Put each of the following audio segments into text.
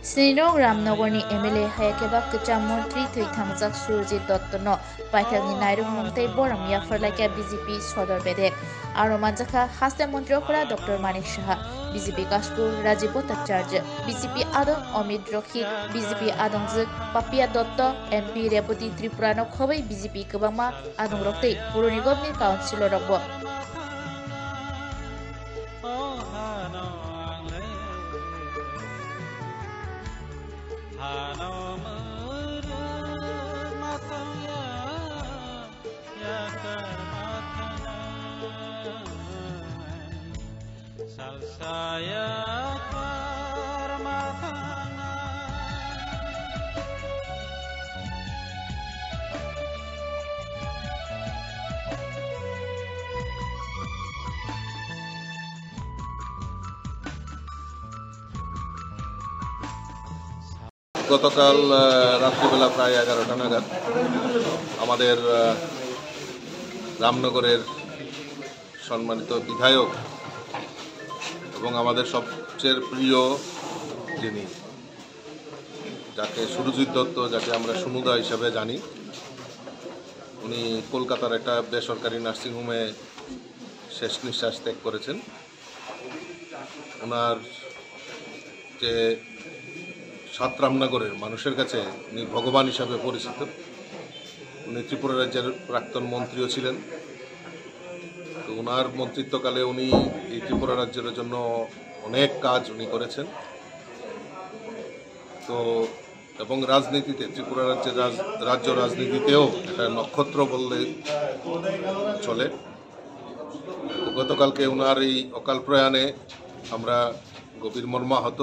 Sinirong Ramnagorni MLA Hayakeba Kacham Montri Thuithamjak Surjit Dottono Paithakni Nairung Mungtai Boram Yafarlaika BJP Sodor Bedek Aro Manjaka Haste Montriokra Dr. Manik Shaha BJP Kashkur Rajiv Bhattacharya BJP Adong Omid Rokhi BJP Adongjuk Papia Dotto MP Repoti Tripurano Khobai BJP Kabama Adong Roktei Puro Nigomni Councilor Rokbo গতকাল রাত্রিবেলা প্রায় 11টা নাগাদ আমাদের রামনগরের সম্মানিত বিধায়ক এবং আমাদের সবচেয়ে প্রিয় যিনি যাকে সুরজিৎ দত্ত, যাকে আমরা সুনুদা হিসাবে জানি, উনি কলকাতার একটা বেসরকারি নার্সিংহোমে শেষ নিঃশ্বাস ত্যাগ করেছেন। ওনার যে সাত রামনগরের মানুষের কাছে উনি ভগবান হিসাবে পরিচিত। উনি ত্রিপুরা রাজ্যের প্রাক্তন মন্ত্রীও ছিলেন। তো ওনার মন্ত্রিত্বকালে উনি এই ত্রিপুরা রাজ্যের জন্য অনেক কাজ উনি করেছেন। তো এবং রাজনীতিতে, ত্রিপুরা রাজ্যের রাজ্য রাজনীতিতেও একটা নক্ষত্র বললে চলে। তো গতকালকে ওনার এই অকাল প্রয়াণে আমরা গভীর মর্মাহত।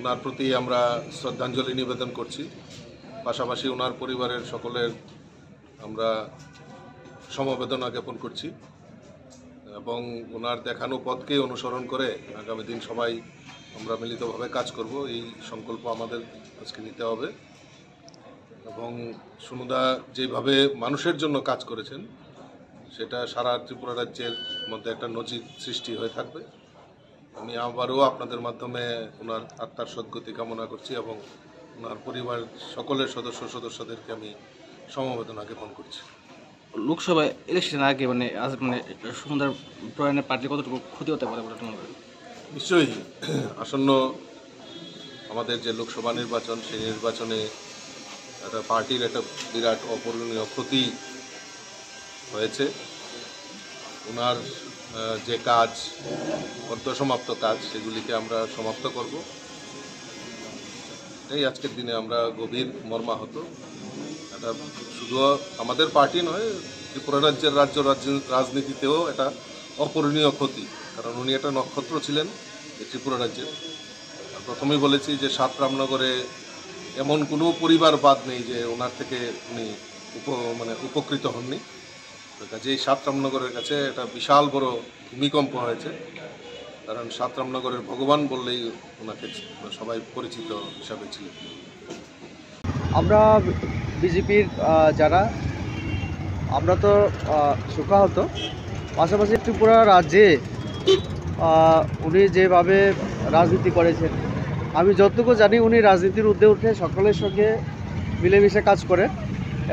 ওনার প্রতি আমরা শ্রদ্ধাঞ্জলি নিবেদন করছি। পাশাপাশি ওনার পরিবারের সকলের আমরা সমবেদনা জ্ঞাপন করছি এবং ওনার দেখানো পথকে অনুসরণ করে আগামী দিন সবাই আমরা মিলিতভাবে কাজ করব, এই সংকল্প আমাদের আজকে নিতে হবে। এবং সুনুদা যেভাবে মানুষের জন্য কাজ করেছেন সেটা সারা ত্রিপুরা রাজ্যের মধ্যে একটা নজির সৃষ্টি হয়ে থাকবে। আমি আবারও আপনাদের মাধ্যমে ওনার আত্মার সদ্গতি কামনা করছি এবং ওনার পরিবার সকলের সদস্যদেরকে আমি সমবেদনা জ্ঞাপন করছি। লোকসভা ইলেকশন আগে সুন্দর প্রয়াণের পার্টি কতটুকু ক্ষতি হতে পারে বলে মনে করেন? নিশ্চয়ই আসন্ন আমাদের যে লোকসভা নির্বাচন, সেই নির্বাচনে একটা পার্টির একটা বিরাট অপূরণীয় ক্ষতি হয়েছে। ওনার যে কাজ, অর্ধসমাপ্ত কাজ, সেগুলিকে আমরা সমাপ্ত করব। এই আজকের দিনে আমরা গভীর মর্মাহত। এটা শুধু আমাদের পার্টি নয়, ত্রিপুরা রাজ্যের রাজনীতিতেও এটা অপূরণীয় ক্ষতি। কারণ উনি একটা নক্ষত্র ছিলেন এই ত্রিপুরা রাজ্যের। প্রথমেই বলেছি যে সাত রামনগরে এমন কোনো পরিবার বাদ নেই যে ওনার থেকে উনি উপকৃত হননি। কাজেই সাত রামনগরের কাছে একটা বিশাল বড় ভূমিকম্প হয়েছে। কারণ সাত রামনগরের ভগবান বললেই ওনাকে সবাই পরিচিত হিসাবে ছিলেন। আমরা বিজেপির যারা আমরা তো শোকাহত, পাশাপাশি ত্রিপুরা রাজ্যে উনি যেভাবে রাজনীতি করেছেন, আমি যতটুকু জানি উনি রাজনীতির ঊর্ধ্বে উঠে সকলের সঙ্গে মিলেমিশে কাজ করেন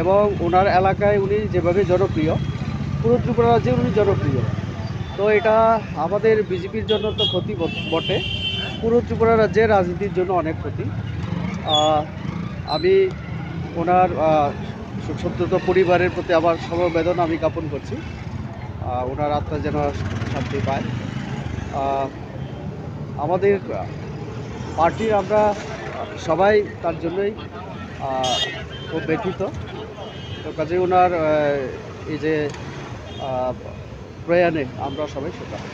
এবং ওনার এলাকায় উনি যেভাবে জনপ্রিয়, পুরো ত্রিপুরা রাজ্যে উনি জনপ্রিয়। তো এটা আমাদের বিজেপির জন্য তো ক্ষতি বটে, পুরো ত্রিপুরা রাজ্যের রাজনীতির জন্য অনেক ক্ষতি। আমি ওনার শোকসন্তপ্ত পরিবারের প্রতি আমার সমবেদনা আমি জ্ঞাপন করছি। ওনার আত্মা যেন শান্তি পায়। আমাদের পার্টির আমরা সবাই তার জন্যই খুব ব্যথিত। তো কাজে ওনার এই যে প্রয়াণে আমরা সবাই শোকাহত।